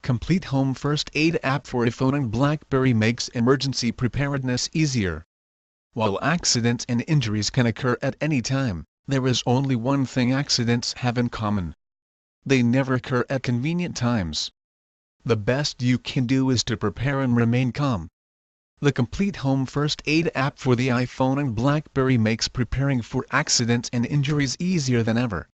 Complete Home First Aid app for iPhone and BlackBerry makes emergency preparedness easier. While accidents and injuries can occur at any time, there is only one thing accidents have in common. They never occur at convenient times. The best you can do is to prepare and remain calm. The Complete Home First Aid app for the iPhone and BlackBerry makes preparing for accidents and injuries easier than ever.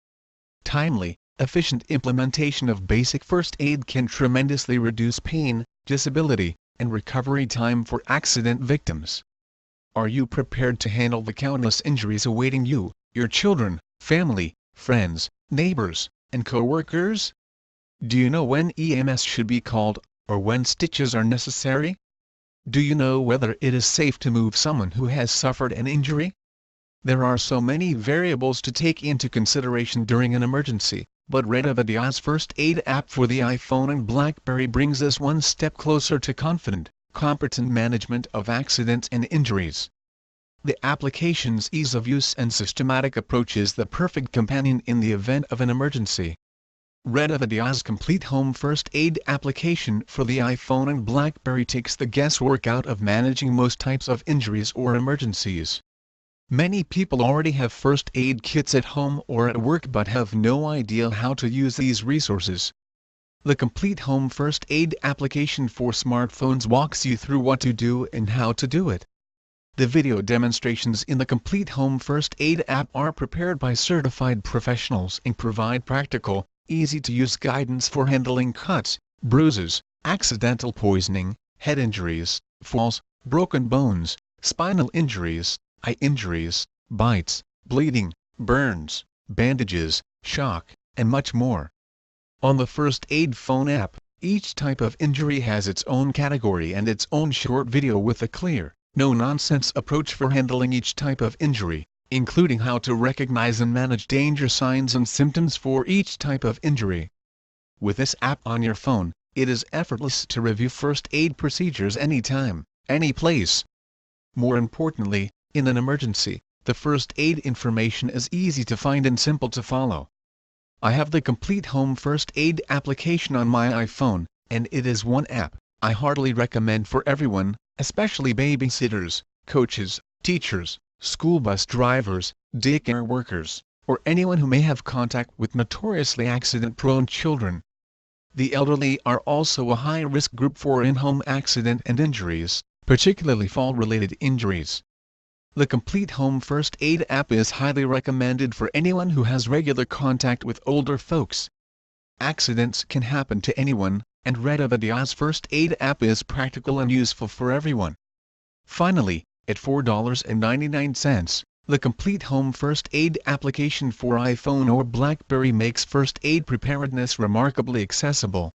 Timely, efficient implementation of basic first aid can tremendously reduce pain, disability, and recovery time for accident victims. Are you prepared to handle the countless injuries awaiting you, your children, family, friends, neighbors, and co-workers? Do you know when EMS should be called, or when stitches are necessary? Do you know whether it is safe to move someone who has suffered an injury? There are so many variables to take into consideration during an emergency, but Redavadia's First Aid app for the iPhone and BlackBerry brings us one step closer to confident, competent management of accidents and injuries. The application's ease of use and systematic approach is the perfect companion in the event of an emergency. Redavadia's Complete Home First Aid application for the iPhone and BlackBerry takes the guesswork out of managing most types of injuries or emergencies. Many people already have first aid kits at home or at work but have no idea how to use these resources. The Complete Home First Aid application for smartphones walks you through what to do and how to do it. The video demonstrations in the Complete Home First Aid app are prepared by certified professionals and provide practical, easy-to-use guidance for handling cuts, bruises, accidental poisoning, head injuries, falls, broken bones, spinal injuries, eye injuries, bites, bleeding, burns, bandages, shock, and much more. On the First Aid phone app, each type of injury has its own category and its own short video with a clear, no-nonsense approach for handling each type of injury, including how to recognize and manage danger signs and symptoms for each type of injury. With this app on your phone, it is effortless to review first aid procedures anytime, any place. More importantly, in an emergency, the first aid information is easy to find and simple to follow. I have the Complete Home First Aid application on my iPhone, and it is one app I heartily recommend for everyone, especially babysitters, coaches, teachers, school bus drivers, daycare workers, or anyone who may have contact with notoriously accident-prone children. The elderly are also a high-risk group for in-home accident and injuries, particularly fall-related injuries. The Complete Home First Aid app is highly recommended for anyone who has regular contact with older folks. Accidents can happen to anyone, and Redavadia's First Aid app is practical and useful for everyone. Finally, at $4.99, the Complete Home First Aid application for iPhone or BlackBerry makes first aid preparedness remarkably accessible.